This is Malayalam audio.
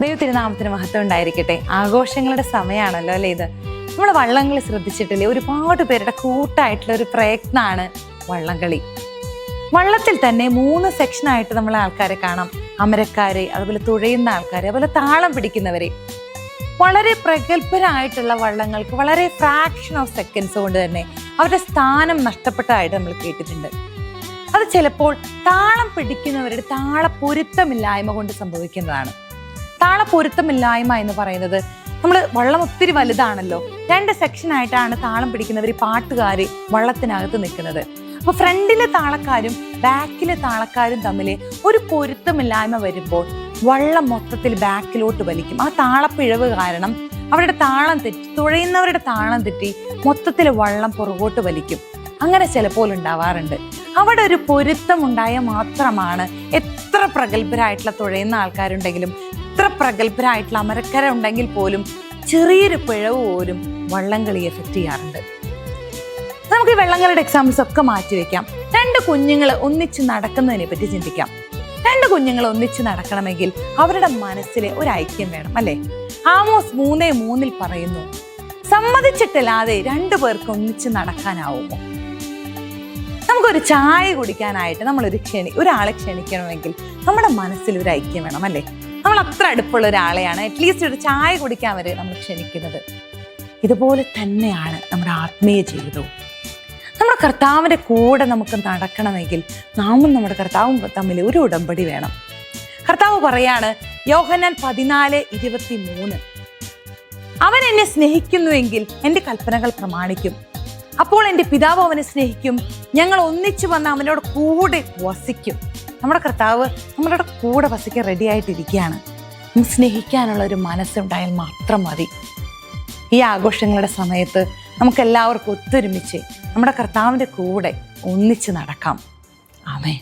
ദൈവത്തിരുനാമത്തിന് മഹത്വം ഉണ്ടായിരിക്കട്ടെ. ആഘോഷങ്ങളുടെ സമയമാണല്ലോ അല്ലേ ഇത്. നമ്മൾ വള്ളംകളി ശ്രദ്ധിച്ചിട്ടില്ലേ? ഒരുപാട് പേരുടെ കൂട്ടായിട്ടുള്ള ഒരു പ്രയത്നമാണ് വള്ളംകളി. വള്ളത്തിൽ തന്നെ 3 സെക്ഷനായിട്ട് നമ്മളെ ആൾക്കാരെ കാണാം. അമരക്കാരെ, അതുപോലെ തുഴയുന്ന ആൾക്കാരെ, അതുപോലെ താളം പിടിക്കുന്നവരെ. വളരെ പ്രഗത്ഭരായിട്ടുള്ള വള്ളങ്ങൾക്ക് വളരെ ഫ്രാക്ഷൻ ഓഫ് സെക്കൻഡ്സ് കൊണ്ട് തന്നെ അവരുടെ സ്ഥാനം നഷ്ടപ്പെട്ടതായിട്ട് നമ്മൾ കേട്ടിട്ടുണ്ട്. അത് ചിലപ്പോൾ താളം പിടിക്കുന്നവരുടെ താളപ്പൊരുത്തമില്ലായ്മ കൊണ്ട് സംഭവിക്കുന്നതാണ്. താളപ്പൊരുത്തമില്ലായ്മ എന്ന് പറയുന്നത്, നമ്മൾ വള്ളം ഒത്തിരി വലുതാണല്ലോ, 2 സെക്ഷനായിട്ടാണ് താളം പിടിക്കുന്നവർ, പാട്ടുകാർ വള്ളത്തിനകത്ത് നിൽക്കുന്നത്. അപ്പൊ ഫ്രണ്ടിലെ താളക്കാരും ബാക്കിലെ താളക്കാരും തമ്മിൽ ഒരു പൊരുത്തമില്ലായ്മ വരുമ്പോൾ വള്ളം മൊത്തത്തിൽ ബാക്കിലോട്ട് വലിക്കും. ആ താളപ്പിഴവ് കാരണം അവരുടെ താളം തെറ്റി, തുഴയുന്നവരുടെ താളം തെറ്റി മൊത്തത്തിൽ വള്ളം പുറകോട്ട് വലിക്കും. അങ്ങനെ ചിലപ്പോൾ ഉണ്ടാവാറുണ്ട്. അവിടെ ഒരു പൊരുത്തം ഉണ്ടായാൽ മാത്രമാണ്, എത്ര പ്രഗത്ഭരായിട്ടുള്ള തുഴയുന്ന ആൾക്കാരുണ്ടെങ്കിലും, എത്ര പ്രഗത്ഭരായിട്ടുള്ള അമരക്കരുണ്ടെങ്കിൽ പോലും ചെറിയൊരു പിഴവ് പോലും വള്ളംകളി എഫക്റ്റ് ചെയ്യാറുണ്ട്. നമുക്ക് ഈ വെള്ളംകളിയുടെ എക്സാമ്പിൾസ് ഒക്കെ മാറ്റിവെക്കാം. 2 കുഞ്ഞുങ്ങൾ ഒന്നിച്ച് നടക്കുന്നതിനെ പറ്റി ചിന്തിക്കാം. 2 കുഞ്ഞുങ്ങൾ ഒന്നിച്ച് നടക്കണമെങ്കിൽ അവരുടെ മനസ്സിൽ ഒരു ഐക്യം വേണം, അല്ലെ? ആമോസ് 3:3 പറയുന്നു, സമ്മതിച്ചിട്ടില്ലാതെ 2 പേർക്ക് ഒന്നിച്ച് നടക്കാനാവുമോ? നമുക്കൊരു ചായ കുടിക്കാനായിട്ട് ഒരാളെ ക്ഷണിക്കണമെങ്കിൽ നമ്മുടെ മനസ്സിൽ ഒരു ഐക്യം വേണം, അല്ലേ? നമ്മൾ അത്ര അടുപ്പുള്ള ഒരാളെയാണ് അറ്റ്ലീസ്റ്റ് ഒരു ചായ കുടിക്കാൻ വരെ നമ്മൾ ക്ഷണിക്കുന്നത്. ഇതുപോലെ തന്നെയാണ് നമ്മുടെ ആത്മീയ ജീവിതവും. നമ്മുടെ കർത്താവിൻ്റെ കൂടെ നമുക്ക് നടക്കണമെങ്കിൽ നാമും നമ്മുടെ കർത്താവും തമ്മിൽ ഒരു ഉടമ്പടി വേണം. കർത്താവ് പറയാണ്, യോഹന്നാൻ 14:23, അവൻ എന്നെ സ്നേഹിക്കുന്നുവെങ്കിൽ എൻ്റെ കൽപ്പനകൾ പ്രമാണിക്കും, അപ്പോൾ എൻ്റെ പിതാവ് അവനെ സ്നേഹിക്കും, ഞങ്ങൾ ഒന്നിച്ചു വന്ന് അവനോട് കൂടെ വസിക്കും. നമ്മുടെ കർത്താവ് നമ്മളുടെ കൂടെ വസിക്കാൻ റെഡി ആയിട്ടിരിക്കുകയാണ്. സ്നേഹിക്കാനുള്ള ഒരു മനസ്സുണ്ടായാൽ മാത്രം മതി. ഈ ആഘോഷങ്ങളുടെ സമയത്ത് നമുക്ക് എല്ലാവർക്കും ഒത്തൊരുമിച്ച് നമ്മുടെ കർത്താവിൻ്റെ കൂടെ ഒന്നിച്ച് നടക്കാം. ആമേൻ.